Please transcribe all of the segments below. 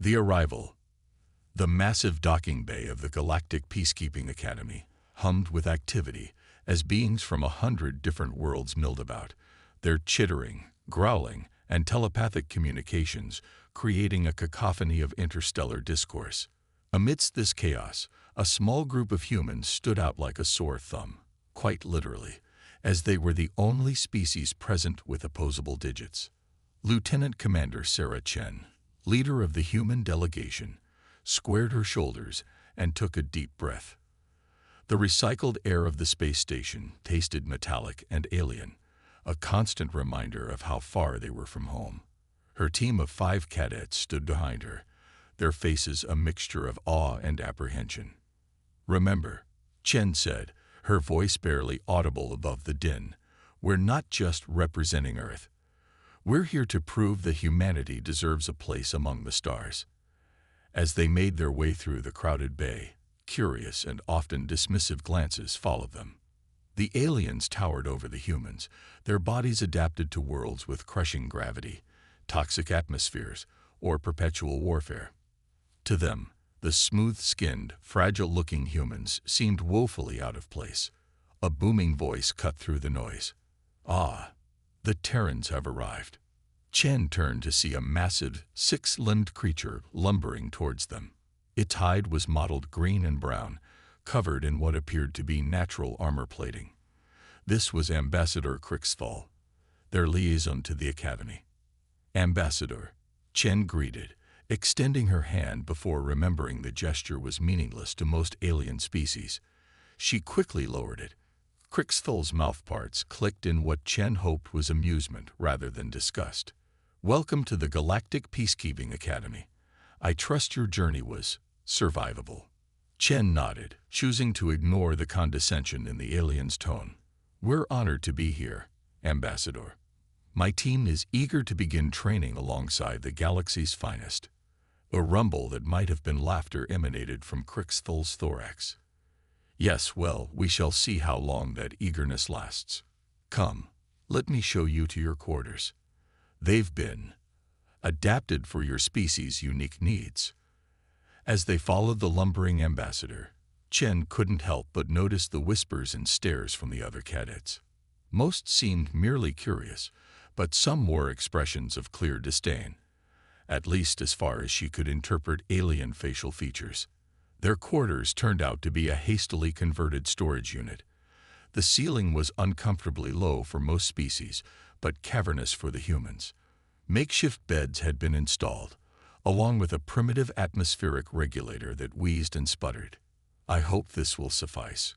The arrival. The massive docking bay of the Galactic Peacekeeping Academy hummed with activity as beings from 100 different worlds milled about, their chittering, growling, and telepathic communications creating a cacophony of interstellar discourse. Amidst this chaos, a small group of humans stood out like a sore thumb, quite literally, as they were the only species present with opposable digits. Lieutenant Commander Sarah Chen, leader of the human delegation, squared her shoulders and took a deep breath. The recycled air of the space station tasted metallic and alien, a constant reminder of how far they were from home. Her team of 5 cadets stood behind her, their faces a mixture of awe and apprehension. "Remember," Chen said, her voice barely audible above the din, "we're not just representing Earth. We're here to prove that humanity deserves a place among the stars." As they made their way through the crowded bay, curious and often dismissive glances followed them. The aliens towered over the humans, their bodies adapted to worlds with crushing gravity, toxic atmospheres, or perpetual warfare. To them, the smooth-skinned, fragile-looking humans seemed woefully out of place. A booming voice cut through the noise. "Ah, the Terrans have arrived." Chen turned to see a massive, 6-limbed creature lumbering towards them. Its hide was mottled green and brown, covered in what appeared to be natural armor plating. This was Ambassador Crixthal, their liaison to the Academy. "Ambassador," Chen greeted, extending her hand before remembering the gesture was meaningless to most alien species. She quickly lowered it. Crixthal's mouthparts clicked in what Chen hoped was amusement rather than disgust. "Welcome to the Galactic Peacekeeping Academy. I trust your journey was survivable." Chen nodded, choosing to ignore the condescension in the alien's tone. "We're honored to be here, Ambassador. My team is eager to begin training alongside the galaxy's finest." A rumble that might have been laughter emanated from Crixthal's thorax. "Yes, well, we shall see how long that eagerness lasts. Come, let me show you to your quarters. They've been adapted for your species' unique needs." As they followed the lumbering ambassador, Chen couldn't help but notice the whispers and stares from the other cadets. Most seemed merely curious, but some wore expressions of clear disdain, at least as far as she could interpret alien facial features. Their quarters turned out to be a hastily converted storage unit. The ceiling was uncomfortably low for most species, but cavernous for the humans. Makeshift beds had been installed, along with a primitive atmospheric regulator that wheezed and sputtered. "I hope this will suffice,"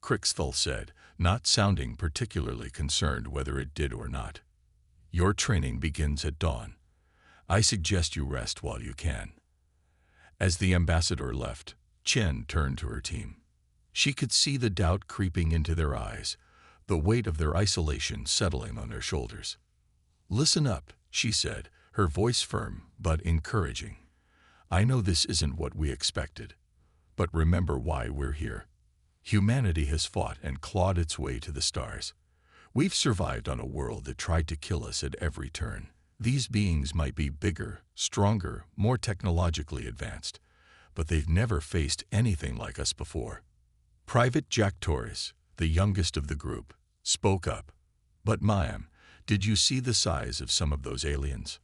Crixthal said, not sounding particularly concerned whether it did or not. "Your training begins at dawn. I suggest you rest while you can." As the ambassador left, Chen turned to her team. She could see the doubt creeping into their eyes, the weight of their isolation settling on their shoulders. "Listen up," she said, her voice firm but encouraging. "I know this isn't what we expected, but remember why we're here. Humanity has fought and clawed its way to the stars. We've survived on a world that tried to kill us at every turn. These beings might be bigger, stronger, more technologically advanced, but they've never faced anything like us before." Private Jack Torres, the youngest of the group, spoke up. "But Mayim, did you see the size of some of those aliens?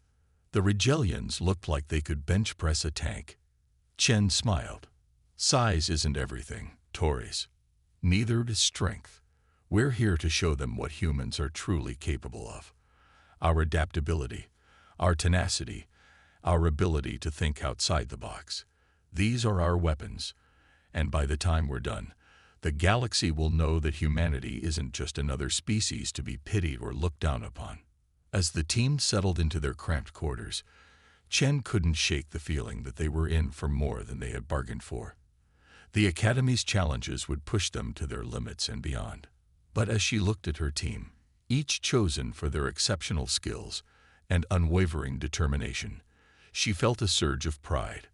The Rigelians looked like they could bench press a tank." Chen smiled. "Size isn't everything, Torres. Neither is strength. We're here to show them what humans are truly capable of. Our adaptability, our tenacity, our ability to think outside the box. These are our weapons, and by the time we're done, the galaxy will know that humanity isn't just another species to be pitied or looked down upon." As the team settled into their cramped quarters, Chen couldn't shake the feeling that they were in for more than they had bargained for. The Academy's challenges would push them to their limits and beyond. But as she looked at her team, each chosen for their exceptional skills and unwavering determination, she felt a surge of pride.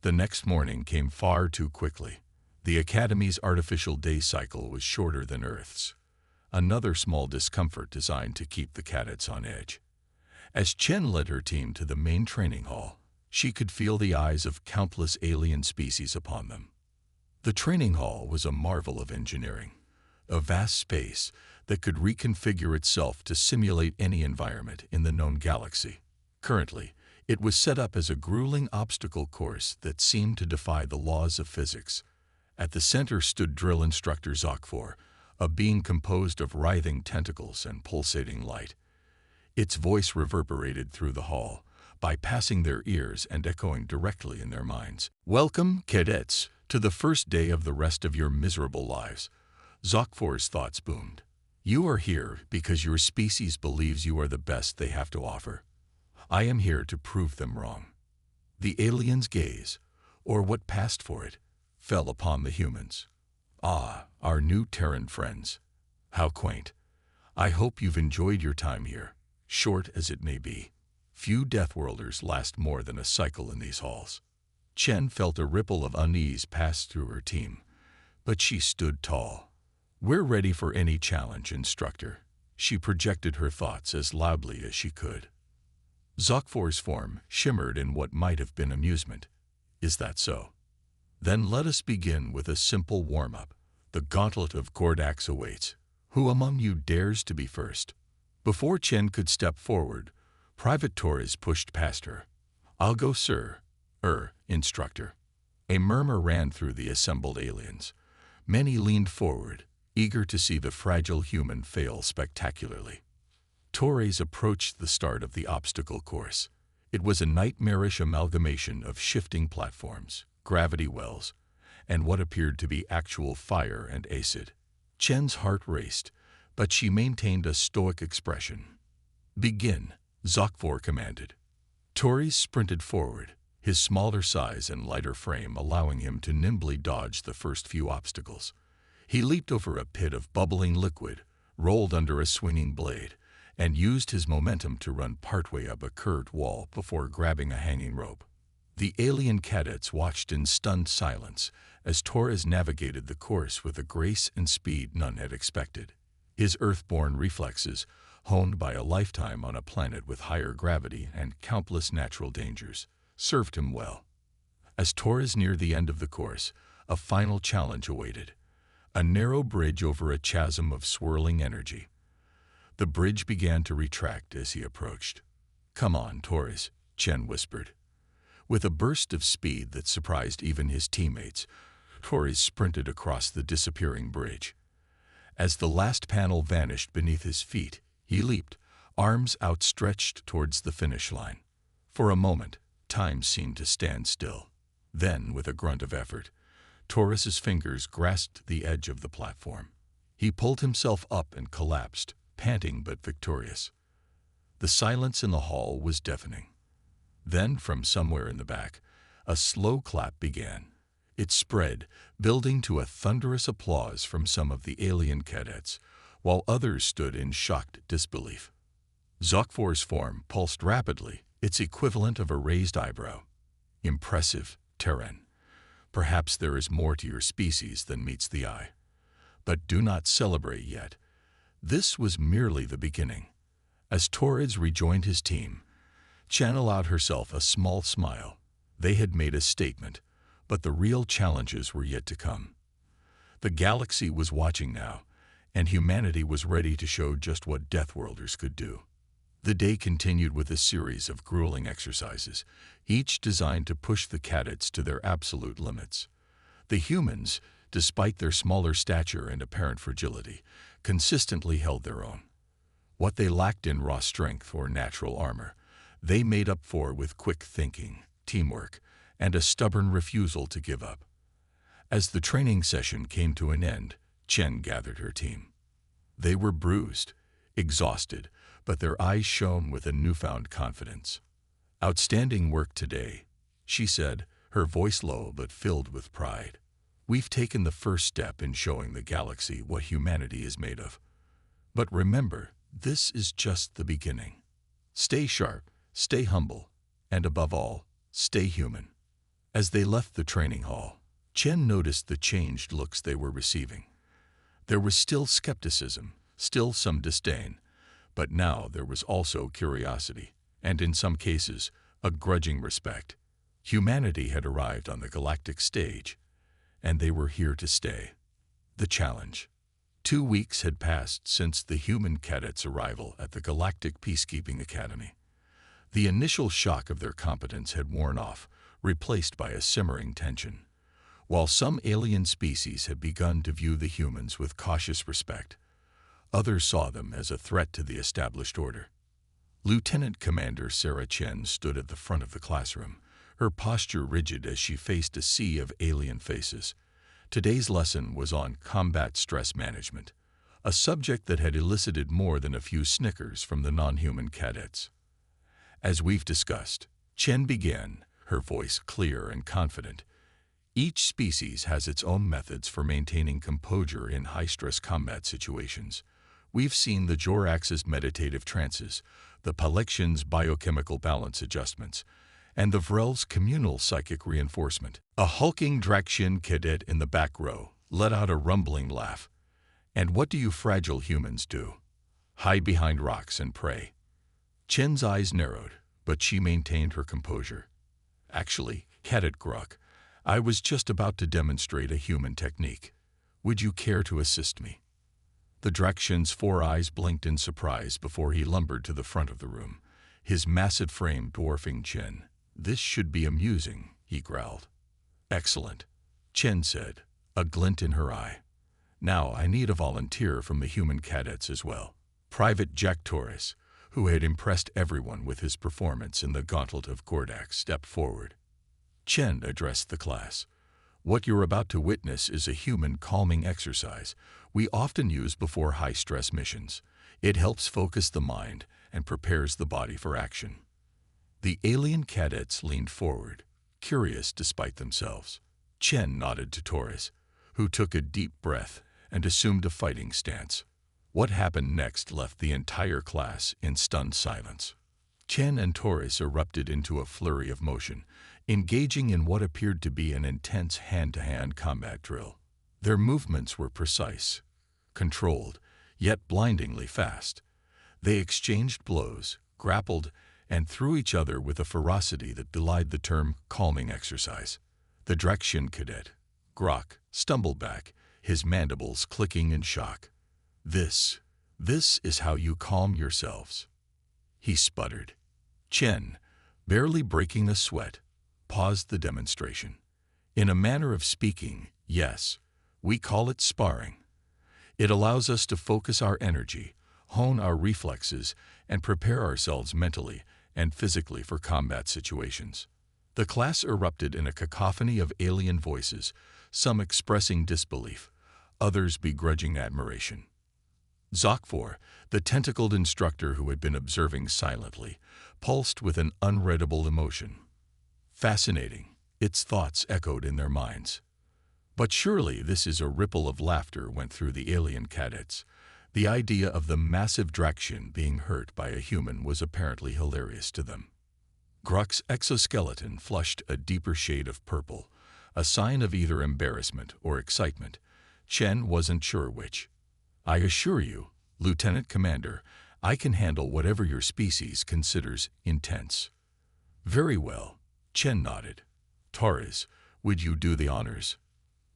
The next morning came far too quickly. The Academy's artificial day cycle was shorter than Earth's, another small discomfort designed to keep the cadets on edge. As Chen led her team to the main training hall, She could feel the eyes of countless alien species upon them. The training hall was a marvel of engineering, a vast space that could reconfigure itself to simulate any environment in the known galaxy. Currently, it was set up as a grueling obstacle course that seemed to defy the laws of physics. At the center stood drill instructor Zokfor, a being composed of writhing tentacles and pulsating light. Its voice reverberated through the hall, bypassing their ears and echoing directly in their minds. "Welcome, cadets, to the first day of the rest of your miserable lives." Zokfor's thoughts boomed. "You are here because your species believes you are the best they have to offer. I am here to prove them wrong." The aliens' gaze, or what passed for it, fell upon the humans. "Ah, our new Terran friends. How quaint. I hope you've enjoyed your time here, short as it may be. Few Deathworlders last more than a cycle in these halls." Chen felt a ripple of unease pass through her team, but she stood tall. "We're ready for any challenge, instructor." She projected her thoughts as loudly as she could. Zokfor's form shimmered in what might have been amusement. "Is that so? Then let us begin with a simple warm-up. The gauntlet of Gordax awaits. Who among you dares to be first?" Before Chen could step forward, Private Torres pushed past her. "I'll go, sir. Instructor." A murmur ran through the assembled aliens. Many leaned forward, eager to see the fragile human fail spectacularly. Torres approached the start of the obstacle course. It was a nightmarish amalgamation of shifting platforms, gravity wells, and what appeared to be actual fire and acid. Chen's heart raced, but she maintained a stoic expression. "Begin," Zokfor commanded. Torres sprinted forward, his smaller size and lighter frame allowing him to nimbly dodge the first few obstacles. He leaped over a pit of bubbling liquid, rolled under a swinging blade, and used his momentum to run partway up a curved wall before grabbing a hanging rope. The alien cadets watched in stunned silence as Torres navigated the course with a grace and speed none had expected. His earthborn reflexes, honed by a lifetime on a planet with higher gravity and countless natural dangers, served him well. As Torres neared the end of the course, a final challenge awaited. A narrow bridge over a chasm of swirling energy. The bridge began to retract as he approached. "Come on, Torres," Chen whispered. With a burst of speed that surprised even his teammates, Torres sprinted across the disappearing bridge. As the last panel vanished beneath his feet, he leaped, arms outstretched towards the finish line. For a moment, time seemed to stand still. Then, with a grunt of effort, Torres's fingers grasped the edge of the platform. He pulled himself up and collapsed, panting but victorious. The silence in the hall was deafening. Then, from somewhere in the back, a slow clap began. It spread, building to a thunderous applause from some of the alien cadets, while others stood in shocked disbelief. Zokfor's form pulsed rapidly, its equivalent of a raised eyebrow. "Impressive, Terran. Perhaps there is more to your species than meets the eye. But do not celebrate yet. This was merely the beginning." As Torres rejoined his team, Chen allowed herself a small smile. They had made a statement, but the real challenges were yet to come. The galaxy was watching now, and humanity was ready to show just what Deathworlders could do. The day continued with a series of grueling exercises, each designed to push the cadets to their absolute limits. The humans, despite their smaller stature and apparent fragility, consistently held their own. What they lacked in raw strength or natural armor, they made up for with quick thinking, teamwork, and a stubborn refusal to give up. As the training session came to an end, Chen gathered her team. They were bruised, exhausted, but their eyes shone with a newfound confidence. "Outstanding work today," she said, her voice low but filled with pride. "We've taken the first step in showing the galaxy what humanity is made of. But remember, this is just the beginning. Stay sharp, stay humble, and above all, stay human." As they left the training hall, Chen noticed the changed looks they were receiving. There was still skepticism, still some disdain, but now there was also curiosity, and in some cases, a grudging respect. Humanity had arrived on the galactic stage, and they were here to stay. The challenge. 2 weeks had passed since the human cadets' arrival at the Galactic Peacekeeping Academy. The initial shock of their competence had worn off, replaced by a simmering tension. While some alien species had begun to view the humans with cautious respect, others saw them as a threat to the established order. Lieutenant Commander Sarah Chen stood at the front of the classroom, her posture rigid as she faced a sea of alien faces. Today's lesson was on combat stress management, a subject that had elicited more than a few snickers from the non-human cadets. As we've discussed, Chen began, her voice clear and confident. Each species has its own methods for maintaining composure in high-stress combat situations. We've seen the Jorax's meditative trances, the Palexian's biochemical balance adjustments, and the Vrel's communal psychic reinforcement. A hulking Draxian cadet in the back row let out a rumbling laugh. And what do you fragile humans do? Hide behind rocks and pray. Chen's eyes narrowed, but she maintained her composure. Actually, Cadet Grok, I was just about to demonstrate a human technique. Would you care to assist me? The Draxian's 4 eyes blinked in surprise before he lumbered to the front of the room, his massive frame dwarfing Chen. This should be amusing, he growled. Excellent, Chen said, a glint in her eye. Now I need a volunteer from the human cadets as well. Private Jack Torres, who had impressed everyone with his performance in the Gauntlet of Gordak, stepped forward. Chen addressed the class. What you're about to witness is a human calming exercise we often use before high-stress missions. It helps focus the mind and prepares the body for action. The alien cadets leaned forward, curious despite themselves. Chen nodded to Torres, who took a deep breath and assumed a fighting stance. What happened next left the entire class in stunned silence. Chen and Torres erupted into a flurry of motion, engaging in what appeared to be an intense hand-to-hand combat drill. Their movements were precise, controlled, yet blindingly fast. They exchanged blows, grappled, and threw each other with a ferocity that belied the term calming exercise. The Draxian cadet, Grok, stumbled back, his mandibles clicking in shock. This is how you calm yourselves, he sputtered. Chen, barely breaking a sweat, paused the demonstration. In a manner of speaking, yes, we call it sparring. It allows us to focus our energy, hone our reflexes, and prepare ourselves mentally and physically for combat situations. The class erupted in a cacophony of alien voices, some expressing disbelief, others begrudging admiration. Zokfor, the tentacled instructor who had been observing silently, pulsed with an unreadable emotion. Fascinating, its thoughts echoed in their minds. But surely this is a ripple of laughter went through the alien cadets. The idea of the massive Draxian being hurt by a human was apparently hilarious to them. Grok's exoskeleton flushed a deeper shade of purple, a sign of either embarrassment or excitement. Chen wasn't sure which. I assure you, Lieutenant Commander, I can handle whatever your species considers intense. Very well, Chen nodded. Torres, would you do the honors?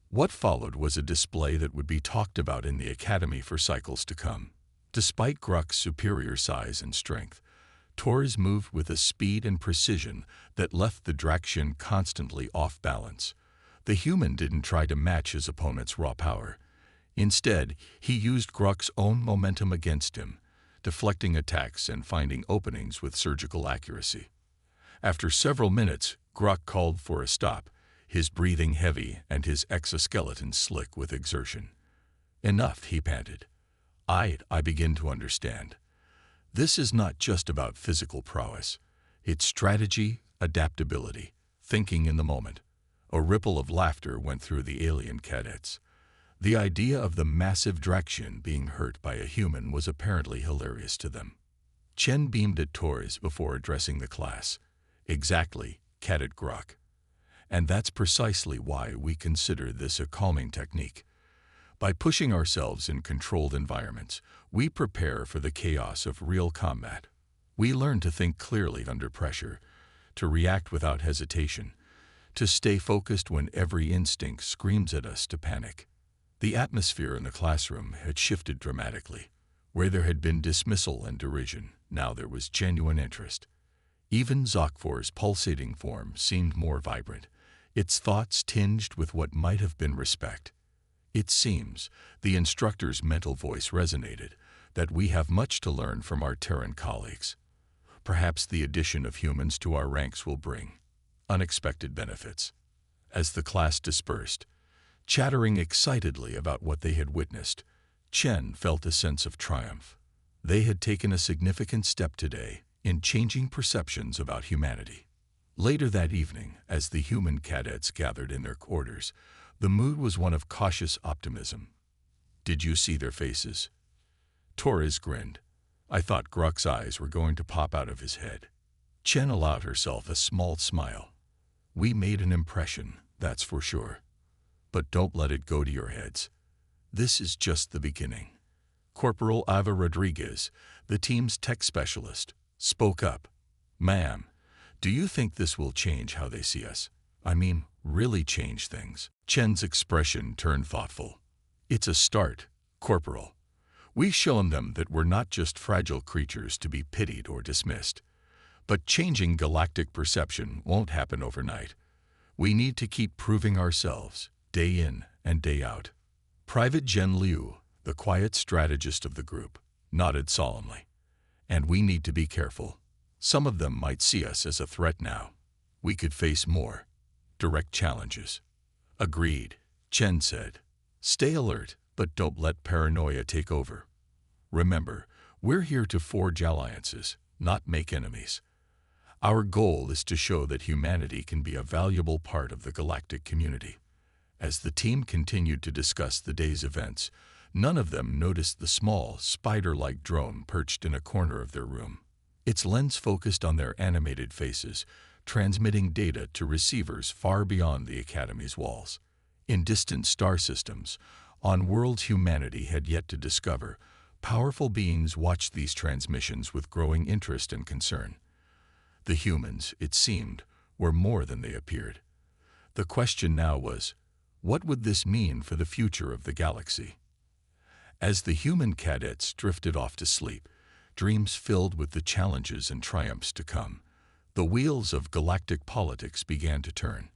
What followed was a display that would be talked about in the Academy for cycles to come. Despite Grok's superior size and strength, Torres moved with a speed and precision that left the Draxian constantly off balance. The human didn't try to match his opponent's raw power. Instead, he used Grok's own momentum against him, deflecting attacks and finding openings with surgical accuracy. After several minutes, Grok called for a stop, his breathing heavy and his exoskeleton slick with exertion. Enough, he panted. I begin to understand. This is not just about physical prowess. It's strategy, adaptability, thinking in the moment. A ripple of laughter went through the alien cadets. The idea of the massive Draxian being hurt by a human was apparently hilarious to them. Chen beamed at Torres before addressing the class. Exactly, Cadet Grok. And that's precisely why we consider this a calming technique. By pushing ourselves in controlled environments, we prepare for the chaos of real combat. We learn to think clearly under pressure, to react without hesitation, to stay focused when every instinct screams at us to panic. The atmosphere in the classroom had shifted dramatically. Where there had been dismissal and derision, now there was genuine interest. Even Zokfor's pulsating form seemed more vibrant, its thoughts tinged with what might have been respect. It seems, the instructor's mental voice resonated, that we have much to learn from our Terran colleagues. Perhaps the addition of humans to our ranks will bring unexpected benefits. As the class dispersed, chattering excitedly about what they had witnessed, Chen felt a sense of triumph. They had taken a significant step today in changing perceptions about humanity. Later that evening, as the human cadets gathered in their quarters, the mood was one of cautious optimism. "Did you see their faces?" Torres grinned. "I thought Gruck's eyes were going to pop out of his head." Chen allowed herself a small smile. "We made an impression, that's for sure. But don't let it go to your heads. This is just the beginning." Corporal Ava Rodriguez, the team's tech specialist, spoke up. "Ma'am, do you think this will change how they see us? I mean, really change things?" Chen's expression turned thoughtful. "It's a start, Corporal. We've shown them that we're not just fragile creatures to be pitied or dismissed. But changing galactic perception won't happen overnight. We need to keep proving ourselves, day in and day out." Private Jen Liu, the quiet strategist of the group, nodded solemnly. "And we need to be careful. Some of them might see us as a threat now. We could face more direct challenges." "Agreed," Chen said. "Stay alert, but don't let paranoia take over. Remember, we're here to forge alliances, not make enemies. Our goal is to show that humanity can be a valuable part of the galactic community." As the team continued to discuss the day's events, none of them noticed the small, spider-like drone perched in a corner of their room. Its lens focused on their animated faces, transmitting data to receivers far beyond the Academy's walls. In distant star systems, on worlds humanity had yet to discover, powerful beings watched these transmissions with growing interest and concern. The humans, it seemed, were more than they appeared. The question now was, what would this mean for the future of the galaxy? As the human cadets drifted off to sleep, dreams filled with the challenges and triumphs to come, the wheels of galactic politics began to turn.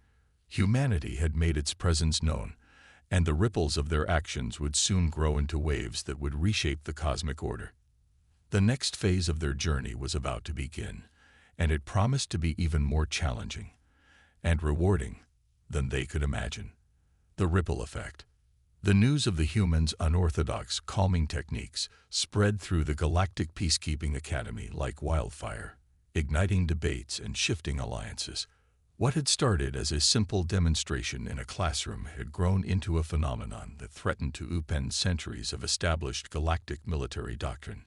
Humanity had made its presence known, and the ripples of their actions would soon grow into waves that would reshape the cosmic order. The next phase of their journey was about to begin, and it promised to be even more challenging and rewarding than they could imagine. The ripple effect. The news of the humans' unorthodox calming techniques spread through the Galactic Peacekeeping Academy like wildfire, igniting debates and shifting alliances. What had started as a simple demonstration in a classroom had grown into a phenomenon that threatened to upend centuries of established galactic military doctrine.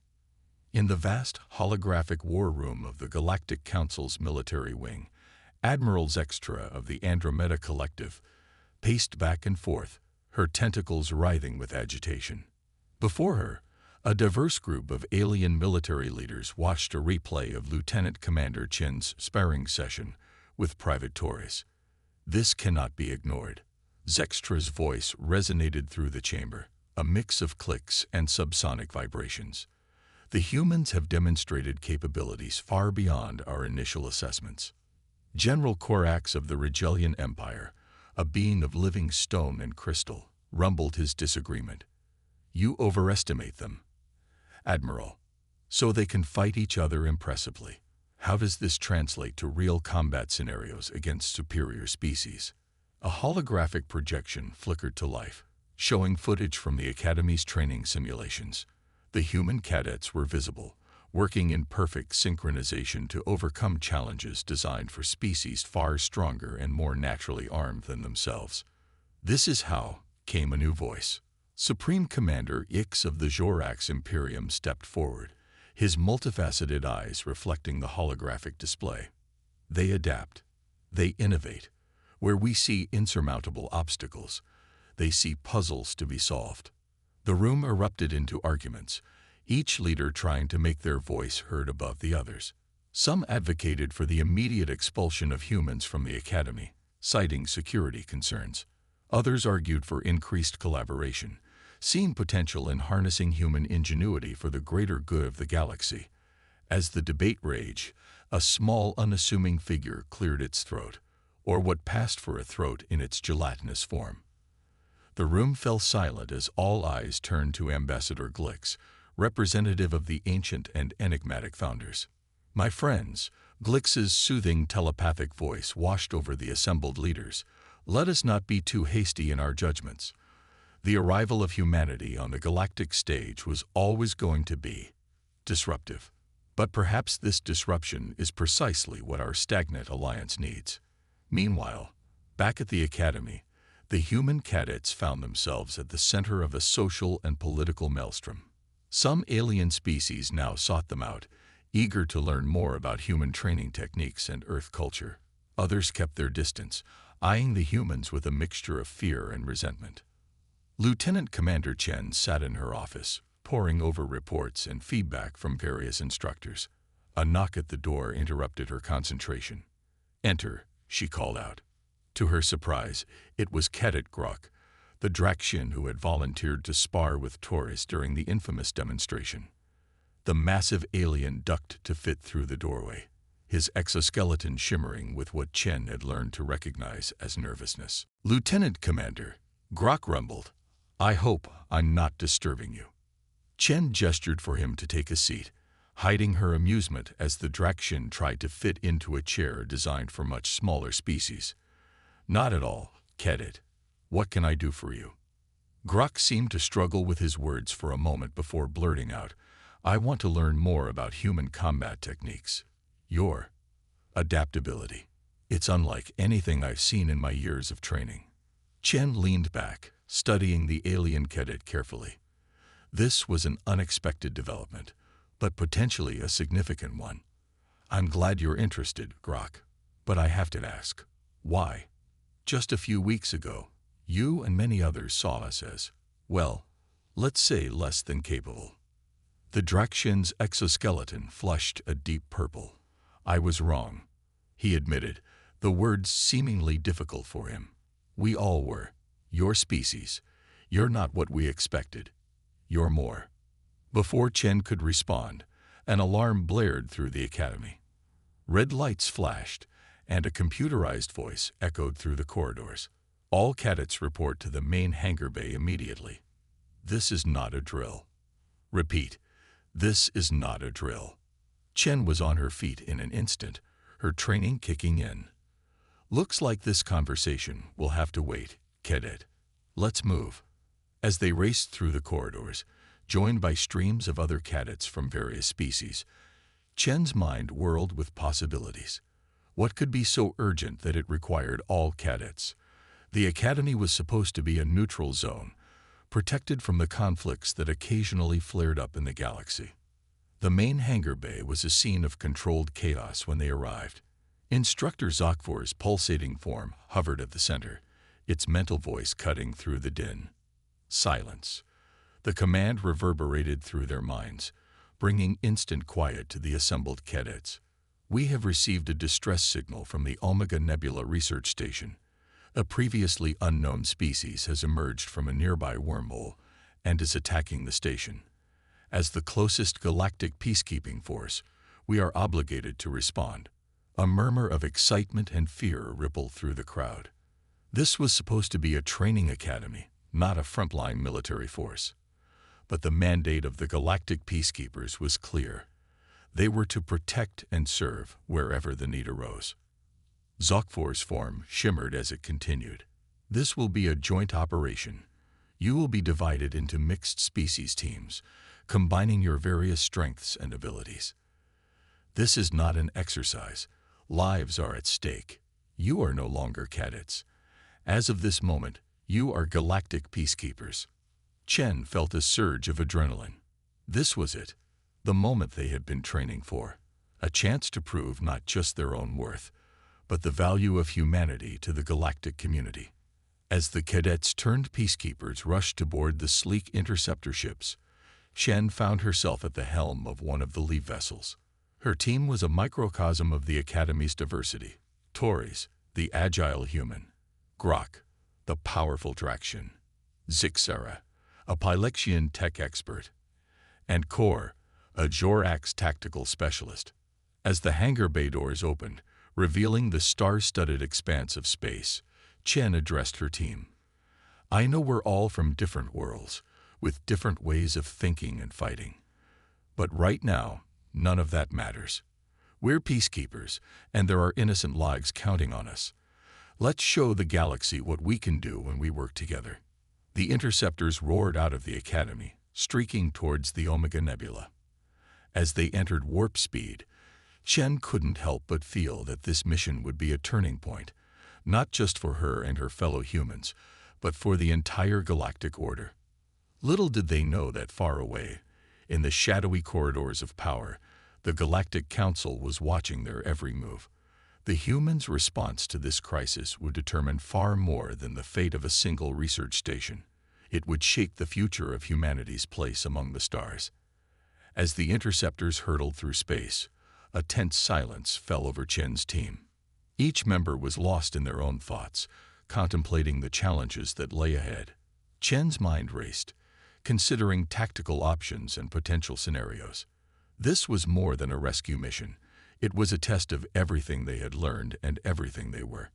In the vast holographic war room of the Galactic Council's military wing, Admiral Zextra of the Andromeda Collective paced back and forth, her tentacles writhing with agitation. Before her, a diverse group of alien military leaders watched a replay of Lieutenant Commander Chen's sparring session with Private Torres. "This cannot be ignored." Zextra's voice resonated through the chamber, a mix of clicks and subsonic vibrations. "The humans have demonstrated capabilities far beyond our initial assessments." General Korax of the Regellian Empire, a being of living stone and crystal, rumbled his disagreement. "You overestimate them, Admiral. So they can fight each other impressively. How does this translate to real combat scenarios against superior species?" A holographic projection flickered to life, showing footage from the Academy's training simulations. The human cadets were visible, working in perfect synchronization to overcome challenges designed for species far stronger and more naturally armed than themselves. "This is how," came a new voice. Supreme Commander Ix of the Jorax Imperium stepped forward, his multifaceted eyes reflecting the holographic display. "They adapt. They innovate. Where we see insurmountable obstacles, they see puzzles to be solved." The room erupted into arguments, each leader trying to make their voice heard above the others. Some advocated for the immediate expulsion of humans from the Academy, citing security concerns. Others argued for increased collaboration, seeing potential in harnessing human ingenuity for the greater good of the galaxy. As the debate raged, a small, unassuming figure cleared its throat, or what passed for a throat in its gelatinous form. The room fell silent as all eyes turned to Ambassador Glix, representative of the ancient and enigmatic founders. "My friends," Glix's soothing telepathic voice washed over the assembled leaders, "let us not be too hasty in our judgments. The arrival of humanity on the galactic stage was always going to be disruptive. But perhaps this disruption is precisely what our stagnant alliance needs." Meanwhile, back at the Academy, the human cadets found themselves at the center of a social and political maelstrom. Some alien species now sought them out, eager to learn more about human training techniques and Earth culture. Others kept their distance, eyeing the humans with a mixture of fear and resentment. Lieutenant Commander Chen sat in her office, poring over reports and feedback from various instructors. A knock at the door interrupted her concentration. "Enter," she called out. To her surprise, it was Cadet Grok, the Draxian who had volunteered to spar with Taurus during the infamous demonstration. The massive alien ducked to fit through the doorway, his exoskeleton shimmering with what Chen had learned to recognize as nervousness. "Lieutenant Commander," Grok rumbled, "I hope I'm not disturbing you." Chen gestured for him to take a seat, hiding her amusement as the Draxian tried to fit into a chair designed for much smaller species. "Not at all, Cadet. What can I do for you?" Grok seemed to struggle with his words for a moment before blurting out, "I want to learn more about human combat techniques. Your adaptability. It's unlike anything I've seen in my years of training." Chen leaned back, studying the alien cadet carefully. This was an unexpected development, but potentially a significant one. "I'm glad you're interested, Grok, but I have to ask, why? Just a few weeks ago, you and many others saw us as, well, let's say less than capable." The Draxian's exoskeleton flushed a deep purple. "I was wrong," he admitted, the words seemingly difficult for him. "We all were. Your species. You're not what we expected. You're more." Before Chen could respond, an alarm blared through the Academy. Red lights flashed, and a computerized voice echoed through the corridors. "All cadets report to the main hangar bay immediately. This is not a drill. Repeat, this is not a drill." Chen was on her feet in an instant, her training kicking in. "Looks like this conversation will have to wait, Cadet. Let's move." As they raced through the corridors, joined by streams of other cadets from various species, Chen's mind whirled with possibilities. What could be so urgent that it required all cadets? The Academy was supposed to be a neutral zone, protected from the conflicts that occasionally flared up in the galaxy. The main hangar bay was a scene of controlled chaos when they arrived. Instructor Zokvor's pulsating form hovered at the center, its mental voice cutting through the din. Silence. The command reverberated through their minds, bringing instant quiet to the assembled cadets. "We have received a distress signal from the Omega Nebula Research Station. A previously unknown species has emerged from a nearby wormhole and is attacking the station. As the closest galactic peacekeeping force, we are obligated to respond." A murmur of excitement and fear rippled through the crowd. This was supposed to be a training academy, not a frontline military force. But the mandate of the galactic peacekeepers was clear. They were to protect and serve wherever the need arose. Zokvor's form shimmered as it continued. "This will be a joint operation. You will be divided into mixed species teams, combining your various strengths and abilities. This is not an exercise. Lives are at stake. You are no longer cadets. As of this moment, you are galactic peacekeepers." Chen felt a surge of adrenaline. This was it, the moment they had been training for. A chance to prove not just their own worth, but the value of humanity to the galactic community. As the cadets turned peacekeepers rushed to board the sleek interceptor ships, Chen found herself at the helm of one of the leave vessels. Her team was a microcosm of the Academy's diversity. Torres, the agile human. Grok, the powerful Draxian. Zixera, a Pylexian tech expert. And Kor, a Jorax tactical specialist. As the hangar bay doors opened, revealing the star-studded expanse of space, Chen addressed her team. I know we're all from different worlds, with different ways of thinking and fighting. But right now, none of that matters. We're peacekeepers, and there are innocent lives counting on us. Let's show the galaxy what we can do when we work together. The interceptors roared out of the Academy, streaking towards the Omega Nebula. As they entered warp speed, Chen couldn't help but feel that this mission would be a turning point, not just for her and her fellow humans, but for the entire galactic order. Little did they know that far away, in the shadowy corridors of power, the Galactic Council was watching their every move. The humans' response to this crisis would determine far more than the fate of a single research station. It would shape the future of humanity's place among the stars. As the interceptors hurtled through space, a tense silence fell over Chen's team. Each member was lost in their own thoughts, contemplating the challenges that lay ahead. Chen's mind raced, considering tactical options and potential scenarios. This was more than a rescue mission. It was a test of everything they had learned and everything they were.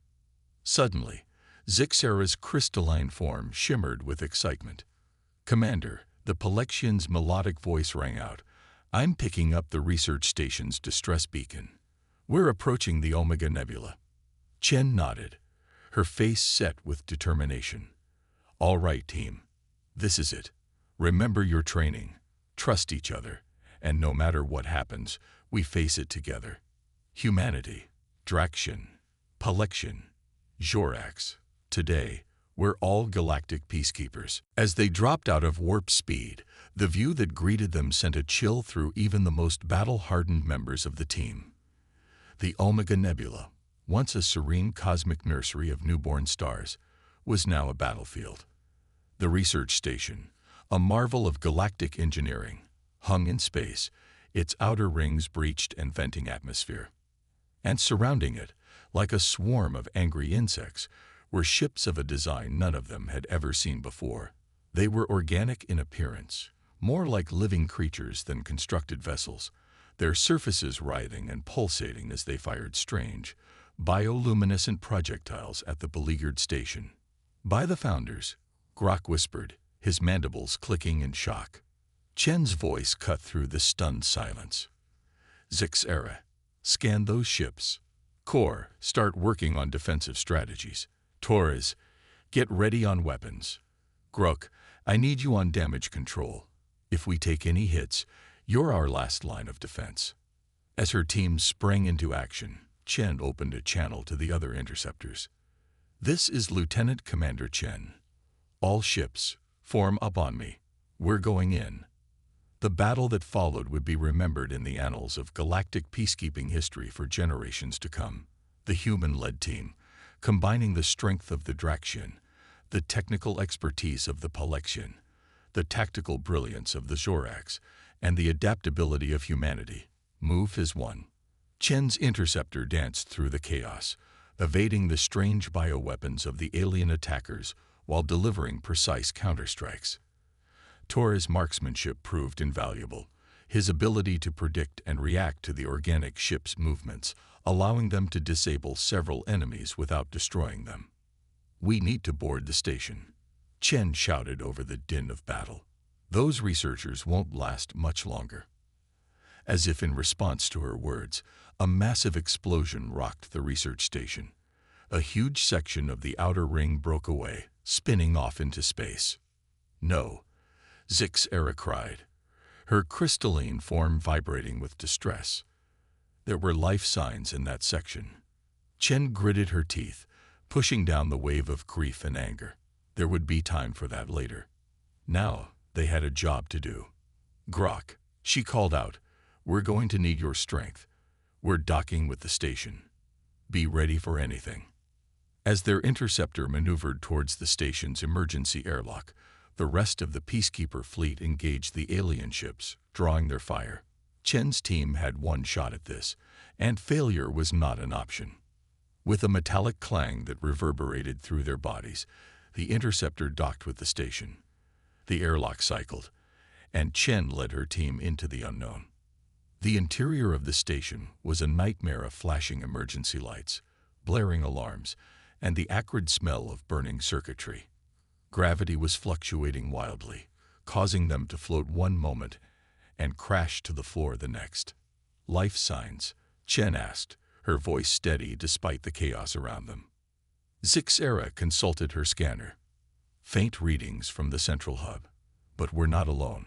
Suddenly, Zixera's crystalline form shimmered with excitement. "Commander," the Pylexian's melodic voice rang out, "I'm picking up the research station's distress beacon. We're approaching the Omega Nebula." Chen nodded, her face set with determination. "All right, team. This is it. Remember your training, trust each other, and no matter what happens, we face it together. Humanity, Draxian, Pylexian, Jorax. Today, we're all galactic peacekeepers." As they dropped out of warp speed, the view that greeted them sent a chill through even the most battle-hardened members of the team. The Omega Nebula, once a serene cosmic nursery of newborn stars, was now a battlefield. The research station, a marvel of galactic engineering, hung in space, its outer rings breached and venting atmosphere. And surrounding it, like a swarm of angry insects, were ships of a design none of them had ever seen before. They were organic in appearance, more like living creatures than constructed vessels, their surfaces writhing and pulsating as they fired strange, bioluminescent projectiles at the beleaguered station. "By the Founders," Grok whispered, his mandibles clicking in shock. Chen's voice cut through the stunned silence. "Zixera, scan those ships. Kor, start working on defensive strategies. Torres, get ready on weapons. Grok, I need you on damage control. If we take any hits, you're our last line of defense." As her team sprang into action, Chen opened a channel to the other interceptors. "This is Lieutenant Commander Chen. All ships, form up on me. We're going in." The battle that followed would be remembered in the annals of galactic peacekeeping history for generations to come. The human-led team, combining the strength of the Draxian, the technical expertise of the Pylexian, the tactical brilliance of the Jorax, and the adaptability of humanity, move as one. Chen's interceptor danced through the chaos, evading the strange bioweapons of the alien attackers while delivering precise counterstrikes. Torres' marksmanship proved invaluable, his ability to predict and react to the organic ship's movements, allowing them to disable several enemies without destroying them. "We need to board the station," Chen shouted over the din of battle. "Those researchers won't last much longer." As if in response to her words, a massive explosion rocked the research station. A huge section of the outer ring broke away, spinning off into space. "No," Zixera cried, her crystalline form vibrating with distress. There were life signs in that section. Chen gritted her teeth, pushing down the wave of grief and anger. There would be time for that later. Now, they had a job to do. "Grok," she called out, "we're going to need your strength. We're docking with the station. Be ready for anything." As their interceptor maneuvered towards the station's emergency airlock, the rest of the peacekeeper fleet engaged the alien ships, drawing their fire. Chen's team had one shot at this, and failure was not an option. With a metallic clang that reverberated through their bodies, the interceptor docked with the station. The airlock cycled, and Chen led her team into the unknown. The interior of the station was a nightmare of flashing emergency lights, blaring alarms, and the acrid smell of burning circuitry. Gravity was fluctuating wildly, causing them to float one moment and crash to the floor the next. "Life signs?" Chen asked, her voice steady despite the chaos around them. Zixera consulted her scanner. "Faint readings from the central hub. But we're not alone.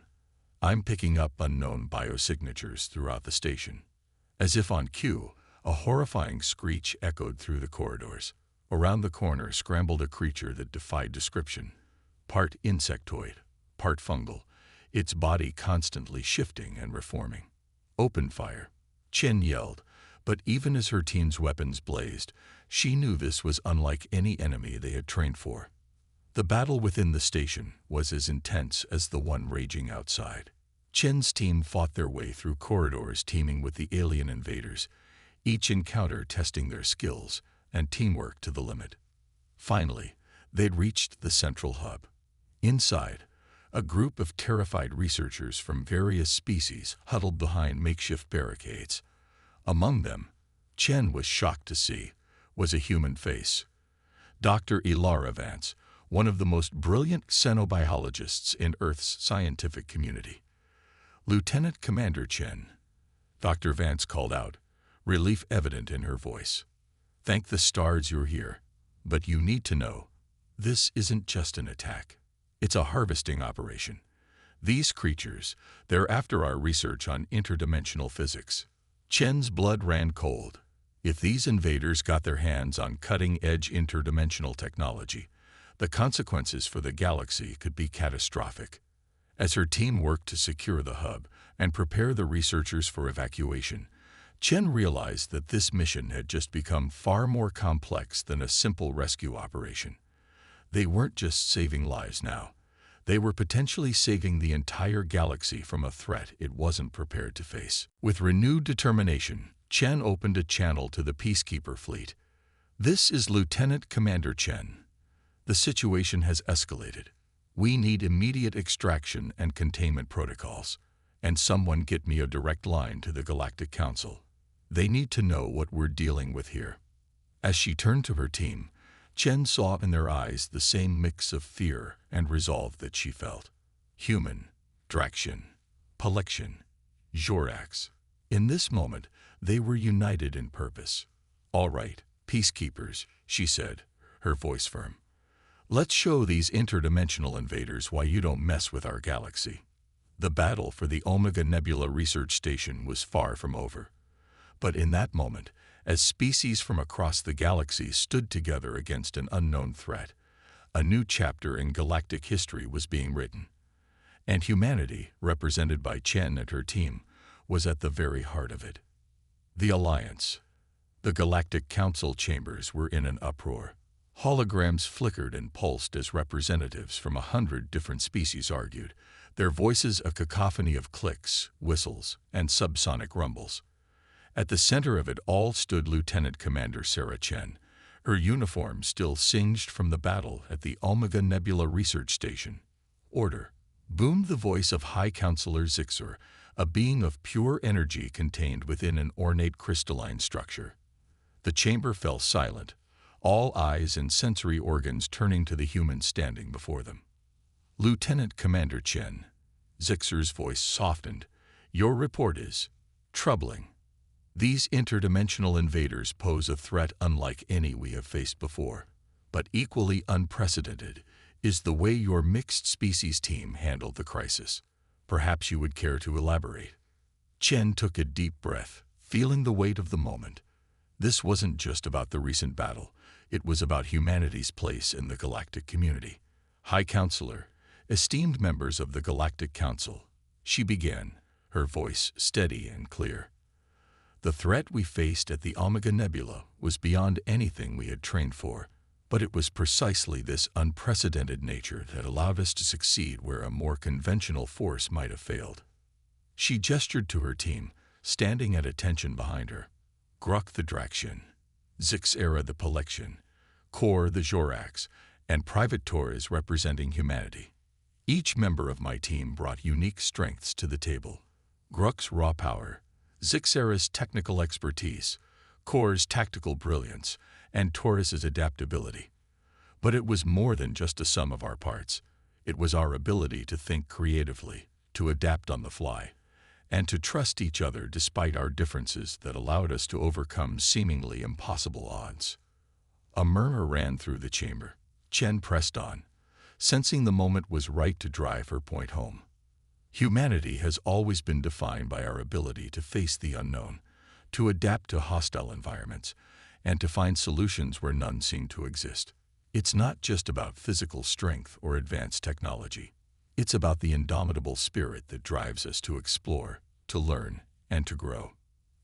I'm picking up unknown biosignatures throughout the station." As if on cue, a horrifying screech echoed through the corridors. Around the corner scrambled a creature that defied description. Part insectoid, part fungal, its body constantly shifting and reforming. "Open fire," Chen yelled, but even as her team's weapons blazed, she knew this was unlike any enemy they had trained for. The battle within the station was as intense as the one raging outside. Chen's team fought their way through corridors teeming with the alien invaders, each encounter testing their skills and teamwork to the limit. Finally, they'd reached the central hub. Inside, a group of terrified researchers from various species huddled behind makeshift barricades. Among them, Chen was shocked to see, was a human face. Dr. Ilara Vance, one of the most brilliant xenobiologists in Earth's scientific community. "Lieutenant Commander Chen," Dr. Vance called out, relief evident in her voice. "Thank the stars you're here, but you need to know, this isn't just an attack. It's a harvesting operation. These creatures, they're after our research on interdimensional physics." Chen's blood ran cold. If these invaders got their hands on cutting-edge interdimensional technology, the consequences for the galaxy could be catastrophic. As her team worked to secure the hub and prepare the researchers for evacuation, Chen realized that this mission had just become far more complex than a simple rescue operation. They weren't just saving lives now. They were potentially saving the entire galaxy from a threat it wasn't prepared to face. With renewed determination, Chen opened a channel to the Peacekeeper fleet. "This is Lieutenant Commander Chen. The situation has escalated. We need immediate extraction and containment protocols. And someone get me a direct line to the Galactic Council. They need to know what we're dealing with here." As she turned to her team, Chen saw in their eyes the same mix of fear and resolve that she felt. Human, Draxian, Palexian, Jorax. In this moment, they were united in purpose. "All right, peacekeepers," she said, her voice firm. "Let's show these interdimensional invaders why you don't mess with our galaxy." The battle for the Omega Nebula Research Station was far from over. But in that moment, as species from across the galaxy stood together against an unknown threat, a new chapter in galactic history was being written. And humanity, represented by Chen and her team, was at the very heart of it. The Alliance. The Galactic Council chambers were in an uproar. Holograms flickered and pulsed as representatives from 100 different species argued, their voices a cacophony of clicks, whistles, and subsonic rumbles. At the center of it all stood Lieutenant Commander Sarah Chen, her uniform still singed from the battle at the Omega Nebula Research Station. "Order," boomed the voice of High Counselor Zixer, a being of pure energy contained within an ornate crystalline structure. The chamber fell silent, all eyes and sensory organs turning to the human standing before them. "Lieutenant Commander Chen," Zixer's voice softened, "your report is troubling. These interdimensional invaders pose a threat unlike any we have faced before, but equally unprecedented is the way your mixed species team handled the crisis. Perhaps you would care to elaborate." Chen took a deep breath, feeling the weight of the moment. This wasn't just about the recent battle, it was about humanity's place in the galactic community. "High Counselor, esteemed members of the Galactic Council," she began, her voice steady and clear. "The threat we faced at the Omega Nebula was beyond anything we had trained for, but it was precisely this unprecedented nature that allowed us to succeed where a more conventional force might have failed." She gestured to her team, standing at attention behind her. Gruk the Drakshin, Zixera the Pelexian, Kor the Jorax, and Private Torres representing humanity. Each member of my team brought unique strengths to the table. Gruk's raw power, Zixera's technical expertise, Kor's tactical brilliance, and Torres's adaptability. But it was more than just a sum of our parts. It was our ability to think creatively, to adapt on the fly, and to trust each other despite our differences that allowed us to overcome seemingly impossible odds. A murmur ran through the chamber. Chen pressed on, sensing the moment was right to drive her point home. Humanity has always been defined by our ability to face the unknown, to adapt to hostile environments, and to find solutions where none seem to exist. It's not just about physical strength or advanced technology. It's about the indomitable spirit that drives us to explore, to learn, and to grow.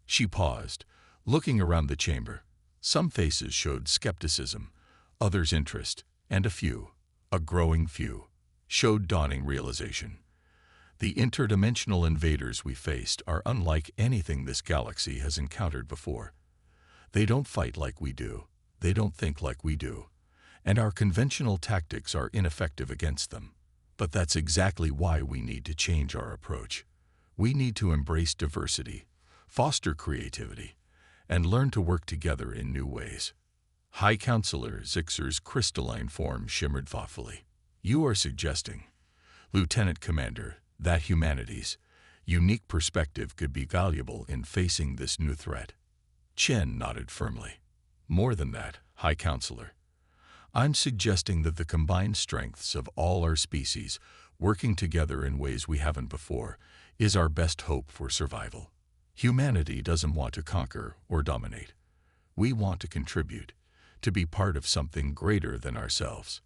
She paused, looking around the chamber. Some faces showed skepticism, others interest, and a growing few, showed dawning realization. The interdimensional invaders we faced are unlike anything this galaxy has encountered before. They don't fight like we do, they don't think like we do, and our conventional tactics are ineffective against them. But that's exactly why we need to change our approach. We need to embrace diversity, foster creativity, and learn to work together in new ways. High Counselor Zixer's crystalline form shimmered thoughtfully. You are suggesting, Lieutenant Commander, that humanity's unique perspective could be valuable in facing this new threat. Chen nodded firmly. More than that, High Counselor. I'm suggesting that the combined strengths of all our species, working together in ways we haven't before, is our best hope for survival. Humanity doesn't want to conquer or dominate. We want to contribute, to be part of something greater than ourselves.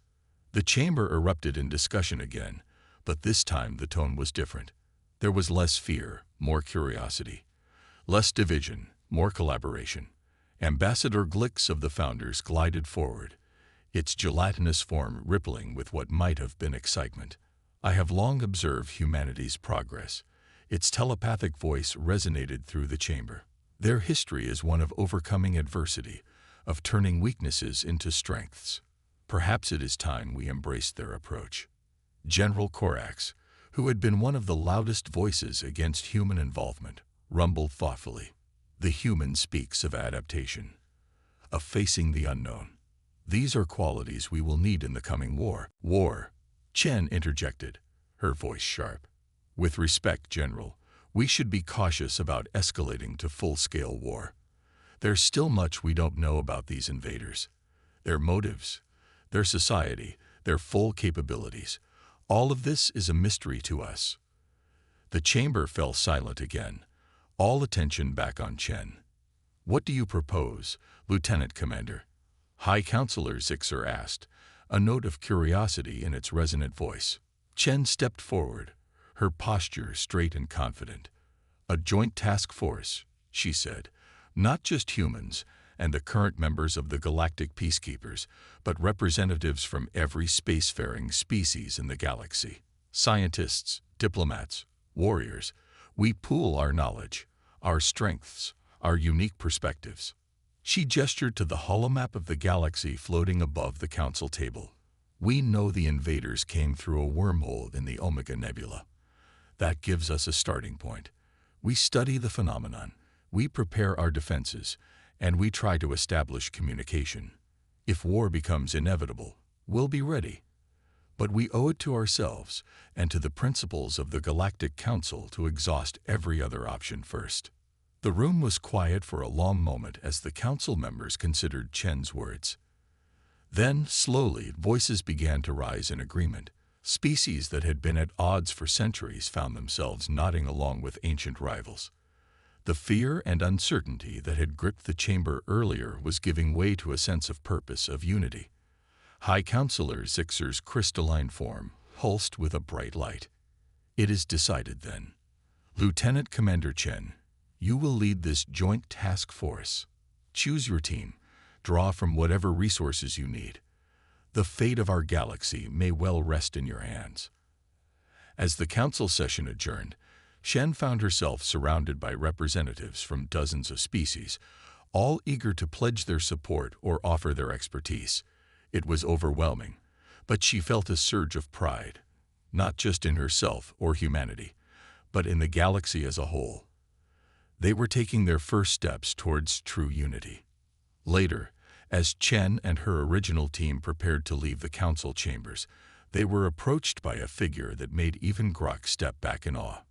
The chamber erupted in discussion again, but this time the tone was different. There was less fear, more curiosity. Less division, more collaboration. Ambassador Glix of the Founders glided forward, its gelatinous form rippling with what might have been excitement. I have long observed humanity's progress. Its telepathic voice resonated through the chamber. Their history is one of overcoming adversity, of turning weaknesses into strengths. Perhaps it is time we embraced their approach. General Korax, who had been one of the loudest voices against human involvement, rumbled thoughtfully. The human speaks of adaptation, of facing the unknown. These are qualities we will need in the coming war. War, Chen interjected, her voice sharp. With respect, General, we should be cautious about escalating to full-scale war. There's still much we don't know about these invaders. Their motives, their society, their full capabilities. All of this is a mystery to us. The chamber fell silent again, all attention back on Chen. What do you propose, Lieutenant Commander? High Counselor Zixer asked, a note of curiosity in its resonant voice. Chen stepped forward, her posture straight and confident. A joint task force, she said, not just humans and the current members of the Galactic Peacekeepers, but representatives from every spacefaring species in the galaxy. Scientists, diplomats, warriors, we pool our knowledge, our strengths, our unique perspectives. She gestured to the holomap of the galaxy floating above the council table. We know the invaders came through a wormhole in the Omega Nebula. That gives us a starting point. We study the phenomenon, we prepare our defenses, and we try to establish communication. If war becomes inevitable, we'll be ready. But we owe it to ourselves and to the principles of the Galactic Council to exhaust every other option first. The room was quiet for a long moment as the council members considered Chen's words. Then, slowly, voices began to rise in agreement. Species that had been at odds for centuries found themselves nodding along with ancient rivals. The fear and uncertainty that had gripped the chamber earlier was giving way to a sense of purpose, of unity. High Counselor Zixer's crystalline form pulsed with a bright light. It is decided then. Lieutenant Commander Chen, you will lead this joint task force. Choose your team. Draw from whatever resources you need. The fate of our galaxy may well rest in your hands. As the council session adjourned, Shen found herself surrounded by representatives from dozens of species, all eager to pledge their support or offer their expertise. It was overwhelming, but she felt a surge of pride, not just in herself or humanity, but in the galaxy as a whole. They were taking their first steps towards true unity. Later, as Chen and her original team prepared to leave the council chambers, they were approached by a figure that made even Grok step back in awe.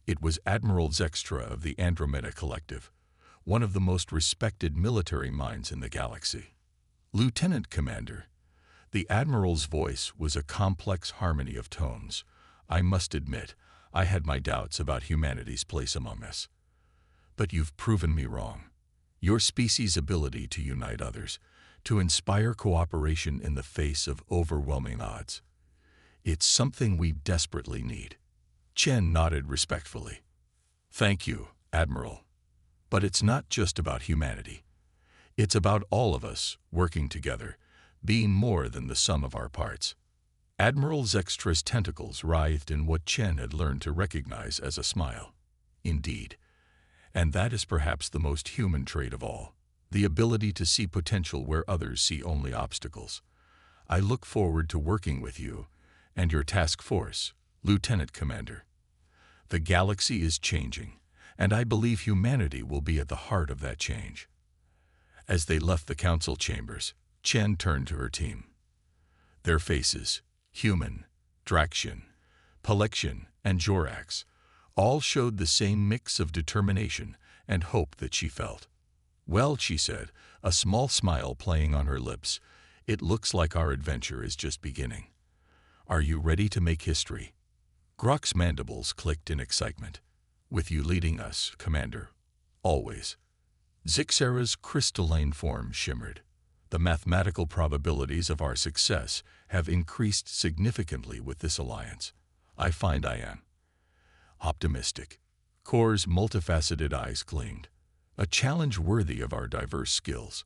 It was Admiral Zextra of the Andromeda Collective, one of the most respected military minds in the galaxy. Lieutenant Commander. The Admiral's voice was a complex harmony of tones. I must admit, I had my doubts about humanity's place among us. But you've proven me wrong. Your species' ability to unite others, to inspire cooperation in the face of overwhelming odds. It's something we desperately need. Chen nodded respectfully. Thank you, Admiral. But it's not just about humanity. It's about all of us working together, being more than the sum of our parts. Admiral Zextra's tentacles writhed in what Chen had learned to recognize as a smile. Indeed. And that is perhaps the most human trait of all, the ability to see potential where others see only obstacles. I look forward to working with you and your task force, Lieutenant Commander. The galaxy is changing, and I believe humanity will be at the heart of that change. As they left the council chambers, Chen turned to her team. Their faces, human, Draxian, Palexian, and Jorax, all showed the same mix of determination and hope that she felt. Well, she said, a small smile playing on her lips, it looks like our adventure is just beginning. Are you ready to make history? Grok's mandibles clicked in excitement. With you leading us, Commander. Always. Zixera's crystalline form shimmered. The mathematical probabilities of our success have increased significantly with this alliance. I find I am optimistic. Kor's multifaceted eyes gleamed. A challenge worthy of our diverse skills.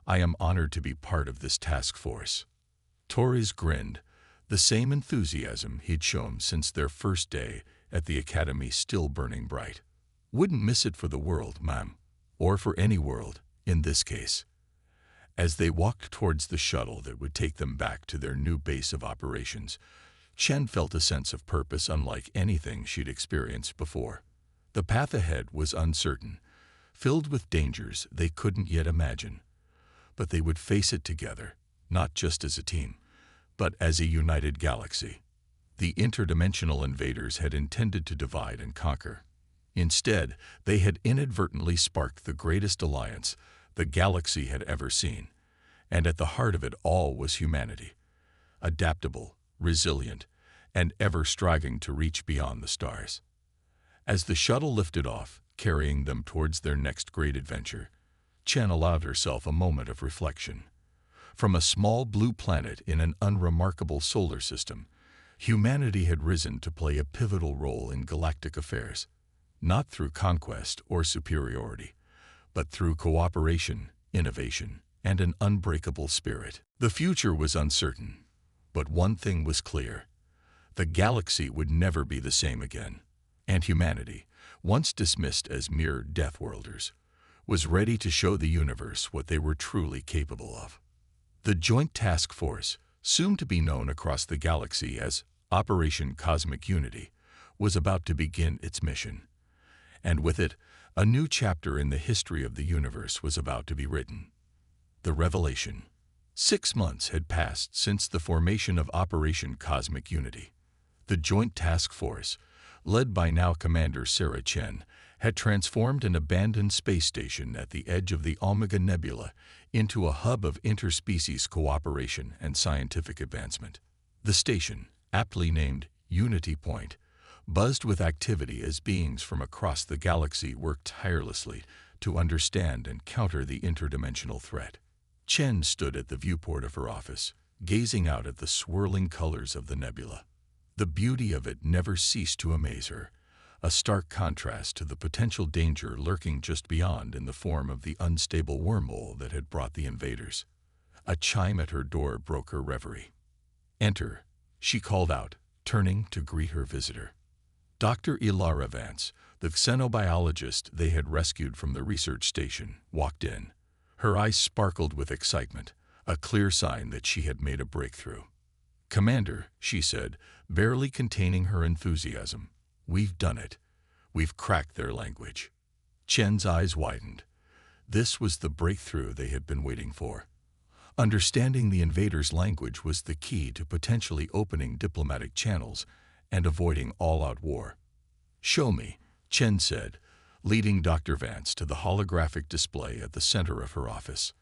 I am honored to be part of this task force. Torres grinned, the same enthusiasm he'd shown since their first day at the Academy still burning bright. Wouldn't miss it for the world, ma'am. Or for any world, in this case. As they walked towards the shuttle that would take them back to their new base of operations, Chen felt a sense of purpose unlike anything she'd experienced before. The path ahead was uncertain, filled with dangers they couldn't yet imagine. But they would face it together, not just as a team, but as a united galaxy. The interdimensional invaders had intended to divide and conquer. Instead, they had inadvertently sparked the greatest alliance the galaxy had ever seen. And at the heart of it all was humanity. Adaptable, resilient, and ever striving to reach beyond the stars. As the shuttle lifted off, carrying them towards their next great adventure, Chen allowed herself a moment of reflection. From a small blue planet in an unremarkable solar system, humanity had risen to play a pivotal role in galactic affairs, not through conquest or superiority, but through cooperation, innovation, and an unbreakable spirit. The future was uncertain, but one thing was clear. The galaxy would never be the same again, and humanity, once dismissed as mere Deathworlders, was ready to show the universe what they were truly capable of. The Joint Task Force, soon to be known across the galaxy as Operation Cosmic Unity, was about to begin its mission. And with it, a new chapter in the history of the universe was about to be written. The Revelation. 6 months had passed since the formation of Operation Cosmic Unity. The Joint Task Force, led by now Commander Sarah Chen, had transformed an abandoned space station at the edge of the Omega Nebula into a hub of interspecies cooperation and scientific advancement. The station, aptly named Unity Point, buzzed with activity as beings from across the galaxy worked tirelessly to understand and counter the interdimensional threat. Chen stood at the viewport of her office, gazing out at the swirling colors of the nebula. The beauty of it never ceased to amaze her, a stark contrast to the potential danger lurking just beyond in the form of the unstable wormhole that had brought the invaders. A chime at her door broke her reverie. "Enter," she called out, turning to greet her visitor. Dr. Ilara Vance, the xenobiologist they had rescued from the research station, walked in. Her eyes sparkled with excitement, a clear sign that she had made a breakthrough. "Commander," she said, barely containing her enthusiasm, "we've done it. We've cracked their language." Chen's eyes widened. This was the breakthrough they had been waiting for. Understanding the invaders' language was the key to potentially opening diplomatic channels and avoiding all-out war. "Show me," Chen said, leading Dr. Vance to the holographic display at the center of her office.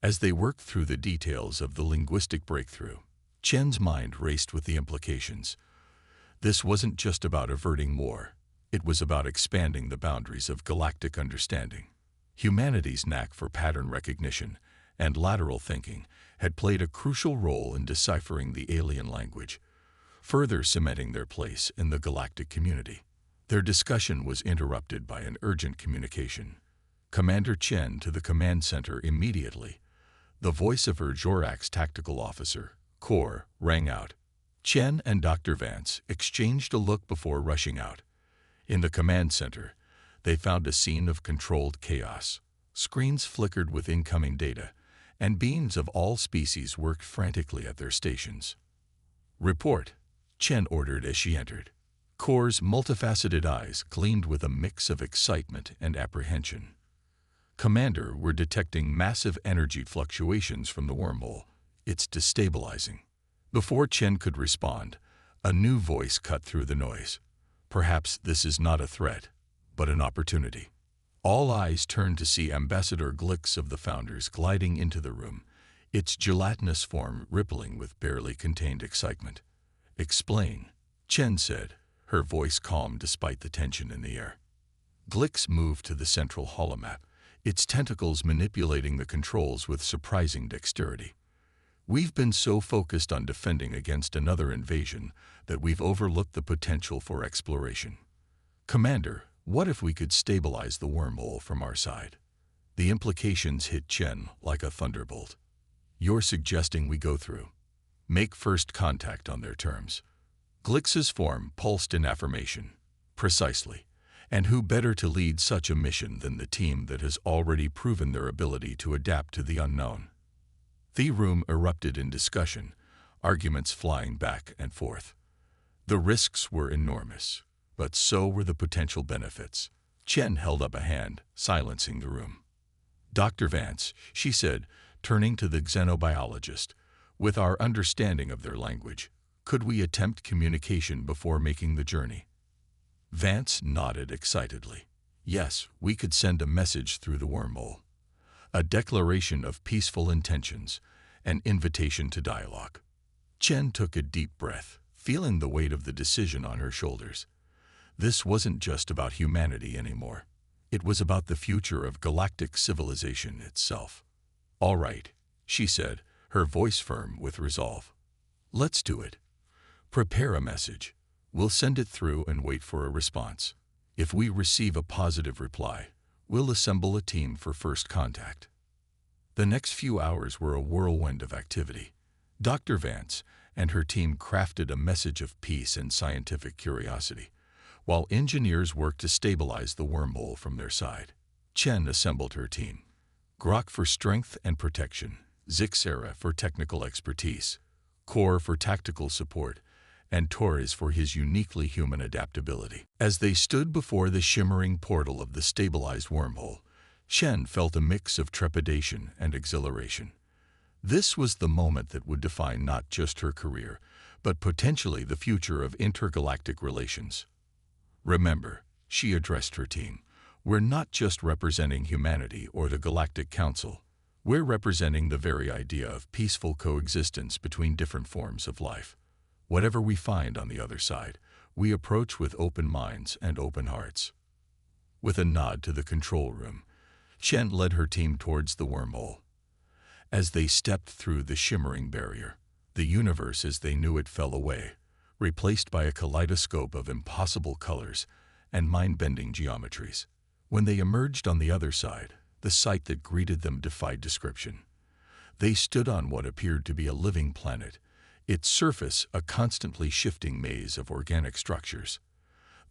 As they worked through the details of the linguistic breakthrough, Chen's mind raced with the implications. This wasn't just about averting war. It was about expanding the boundaries of galactic understanding. Humanity's knack for pattern recognition and lateral thinking had played a crucial role in deciphering the alien language, further cementing their place in the galactic community. Their discussion was interrupted by an urgent communication. Commander Chen to the command center immediately. The voice of her Jorax tactical officer, Kor, rang out. Chen and Dr. Vance exchanged a look before rushing out. In the command center, they found a scene of controlled chaos. Screens flickered with incoming data, and beings of all species worked frantically at their stations. "Report," Chen ordered as she entered. Kor's multifaceted eyes gleamed with a mix of excitement and apprehension. "Commander, we're detecting massive energy fluctuations from the wormhole. It's destabilizing." Before Chen could respond, a new voice cut through the noise. "Perhaps this is not a threat, but an opportunity." All eyes turned to see Ambassador Glix of the Founders gliding into the room, its gelatinous form rippling with barely contained excitement. "Explain," Chen said, her voice calm despite the tension in the air. Glix moved to the central holomap, its tentacles manipulating the controls with surprising dexterity. "We've been so focused on defending against another invasion that we've overlooked the potential for exploration. Commander, what if we could stabilize the wormhole from our side?" The implications hit Chen like a thunderbolt. "You're suggesting we go through. Make first contact on their terms." Glix's form pulsed in affirmation. "Precisely. And who better to lead such a mission than the team that has already proven their ability to adapt to the unknown?" The room erupted in discussion, arguments flying back and forth. The risks were enormous, but so were the potential benefits. Chen held up a hand, silencing the room. "Dr. Vance," she said, turning to the xenobiologist, "with our understanding of their language, could we attempt communication before making the journey?" Vance nodded excitedly. "Yes, we could send a message through the wormhole. A declaration of peaceful intentions, an invitation to dialogue." Chen took a deep breath, feeling the weight of the decision on her shoulders. This wasn't just about humanity anymore. It was about the future of galactic civilization itself. "All right," she said, her voice firm with resolve. "Let's do it. Prepare a message. We'll send it through and wait for a response. If we receive a positive reply, we'll assemble a team for first contact." The next few hours were a whirlwind of activity. Dr. Vance and her team crafted a message of peace and scientific curiosity, while engineers worked to stabilize the wormhole from their side. Chen assembled her team. Grok for strength and protection, Zixera for technical expertise, Kor for tactical support, and Torres for his uniquely human adaptability. As they stood before the shimmering portal of the stabilized wormhole, Chen felt a mix of trepidation and exhilaration. This was the moment that would define not just her career, but potentially the future of intergalactic relations. "Remember," she addressed her team, "we're not just representing humanity or the Galactic Council. We're representing the very idea of peaceful coexistence between different forms of life. Whatever we find on the other side, we approach with open minds and open hearts." With a nod to the control room, Chen led her team towards the wormhole. As they stepped through the shimmering barrier, the universe as they knew it fell away, replaced by a kaleidoscope of impossible colors and mind-bending geometries. When they emerged on the other side, the sight that greeted them defied description. They stood on what appeared to be a living planet, its surface a constantly shifting maze of organic structures.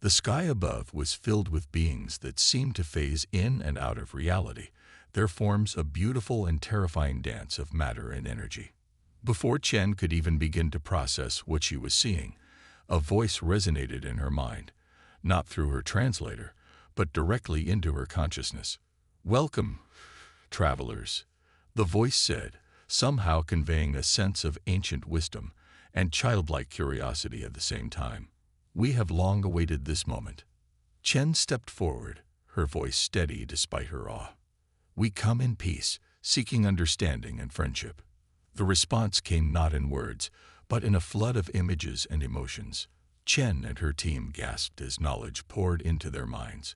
The sky above was filled with beings that seemed to phase in and out of reality, their forms a beautiful and terrifying dance of matter and energy. Before Chen could even begin to process what she was seeing, a voice resonated in her mind, not through her translator, but directly into her consciousness. "Welcome, travelers," the voice said, somehow conveying a sense of ancient wisdom and childlike curiosity at the same time. "We have long awaited this moment." Chen stepped forward, her voice steady despite her awe. "We come in peace, seeking understanding and friendship." The response came not in words, but in a flood of images and emotions. Chen and her team gasped as knowledge poured into their minds.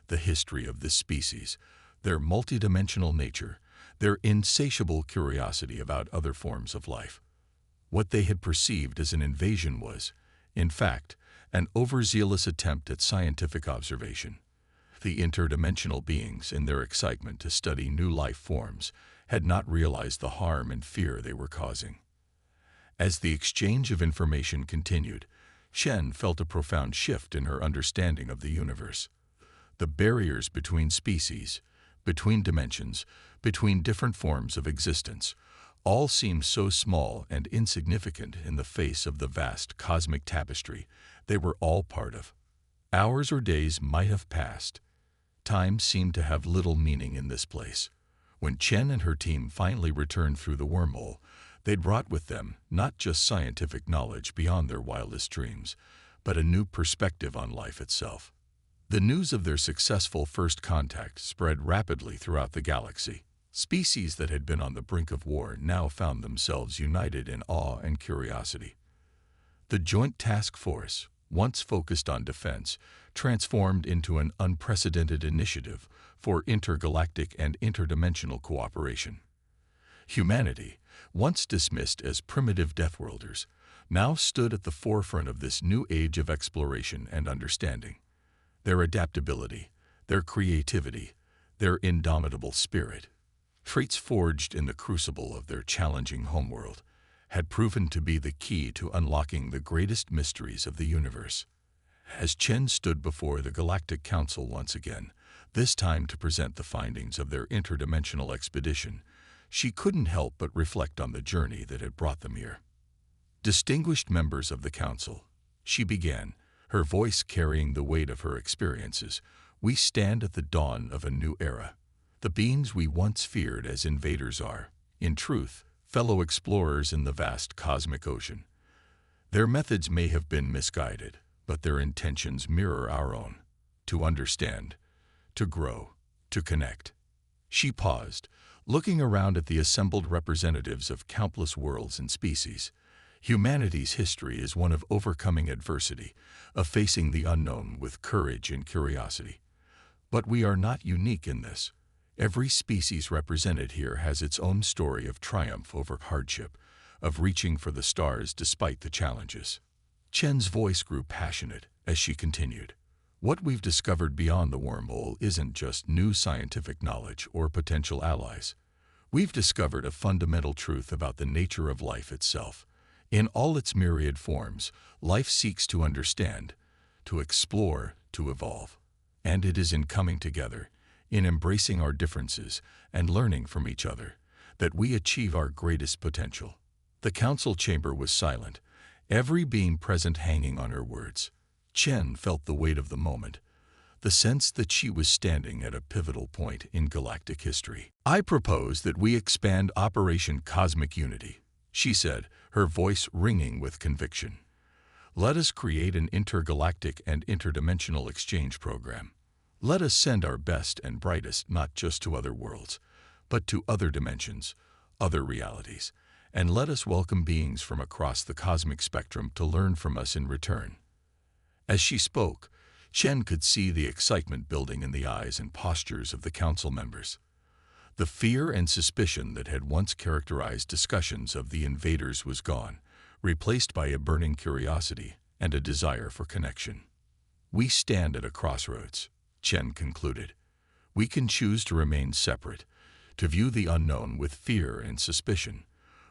The history of this species, their multidimensional nature, their insatiable curiosity about other forms of life. What they had perceived as an invasion was, in fact, an overzealous attempt at scientific observation. The interdimensional beings, in their excitement to study new life forms, had not realized the harm and fear they were causing. As the exchange of information continued, Chen felt a profound shift in her understanding of the universe. The barriers between species, between dimensions, between different forms of existence, all seemed so small and insignificant in the face of the vast cosmic tapestry they were all part of. Hours or days might have passed. Time seemed to have little meaning in this place. When Chen and her team finally returned through the wormhole, they'd brought with them not just scientific knowledge beyond their wildest dreams, but a new perspective on life itself. The news of their successful first contact spread rapidly throughout the galaxy. Species that had been on the brink of war now found themselves united in awe and curiosity. The Joint Task Force, once focused on defense, transformed into an unprecedented initiative for intergalactic and interdimensional cooperation. Humanity, once dismissed as primitive Deathworlders, now stood at the forefront of this new age of exploration and understanding. Their adaptability, their creativity, their indomitable spirit, traits forged in the crucible of their challenging homeworld, had proven to be the key to unlocking the greatest mysteries of the universe. As Chen stood before the Galactic Council once again, this time to present the findings of their interdimensional expedition, she couldn't help but reflect on the journey that had brought them here. "Distinguished members of the Council," she began, her voice carrying the weight of her experiences, "we stand at the dawn of a new era. The beings we once feared as invaders are, in truth, fellow explorers in the vast cosmic ocean. Their methods may have been misguided, but their intentions mirror our own: to understand, to grow, to connect." She paused, looking around at the assembled representatives of countless worlds and species. Humanity's history is one of overcoming adversity, of facing the unknown with courage and curiosity. But we are not unique in this. Every species represented here has its own story of triumph over hardship, of reaching for the stars despite the challenges. Chen's voice grew passionate as she continued. "What we've discovered beyond the wormhole isn't just new scientific knowledge or potential allies. We've discovered a fundamental truth about the nature of life itself. In all its myriad forms, life seeks to understand, to explore, to evolve. And it is in coming together, in embracing our differences and learning from each other, that we achieve our greatest potential." The council chamber was silent, every being present hanging on her words. Chen felt the weight of the moment, the sense that she was standing at a pivotal point in galactic history. "I propose that we expand Operation Cosmic Unity," she said, her voice ringing with conviction. "Let us create an intergalactic and interdimensional exchange program. Let us send our best and brightest not just to other worlds, but to other dimensions, other realities, and let us welcome beings from across the cosmic spectrum to learn from us in return." As she spoke, Chen could see the excitement building in the eyes and postures of the council members. The fear and suspicion that had once characterized discussions of the invaders was gone, replaced by a burning curiosity and a desire for connection. "We stand at a crossroads," Chen concluded. "We can choose to remain separate, to view the unknown with fear and suspicion,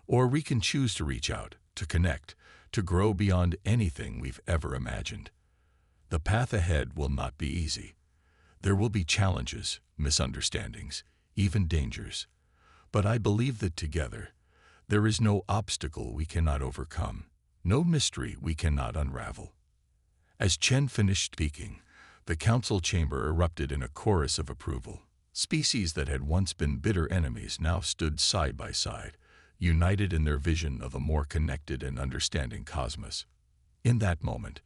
or we can choose to reach out, to connect, to grow beyond anything we've ever imagined. The path ahead will not be easy. There will be challenges, misunderstandings, even dangers. But I believe that together, there is no obstacle we cannot overcome, no mystery we cannot unravel. As Chen finished speaking, the council chamber erupted in a chorus of approval. Species that had once been bitter enemies now stood side by side, united in their vision of a more connected and understanding cosmos. In that moment,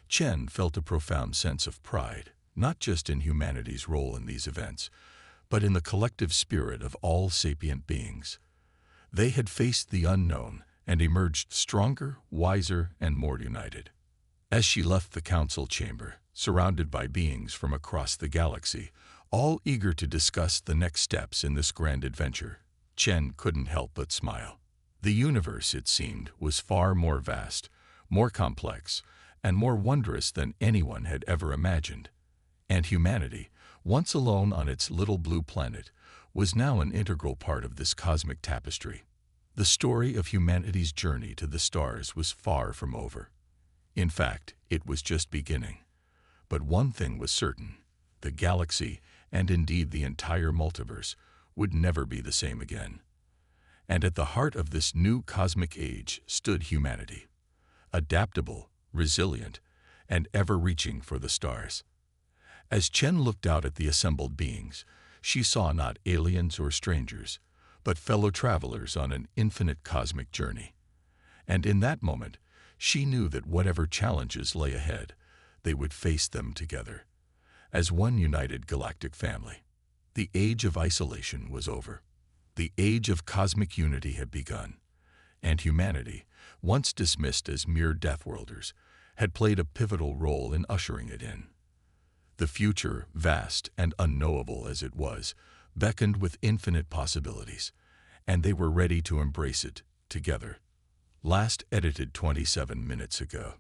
Chen felt a profound sense of pride, not just in humanity's role in these events, but in the collective spirit of all sapient beings. They had faced the unknown and emerged stronger, wiser, and more united. As she left the council chamber, surrounded by beings from across the galaxy, all eager to discuss the next steps in this grand adventure, Chen couldn't help but smile. The universe, it seemed, was far more vast, more complex, and more wondrous than anyone had ever imagined. And humanity, once alone on its little blue planet, was now an integral part of this cosmic tapestry. The story of humanity's journey to the stars was far from over. In fact, it was just beginning. But one thing was certain: the galaxy, and indeed the entire multiverse, would never be the same again. And at the heart of this new cosmic age stood humanity, adaptable, resilient, and ever reaching for the stars. As Chen looked out at the assembled beings, she saw not aliens or strangers, but fellow travelers on an infinite cosmic journey. And in that moment, she knew that whatever challenges lay ahead, they would face them together, as one united galactic family. The age of isolation was over. The age of cosmic unity had begun, and humanity, once dismissed as mere Deathworlders, had played a pivotal role in ushering it in. The future, vast and unknowable as it was, beckoned with infinite possibilities, and they were ready to embrace it together. Last edited 27 minutes ago.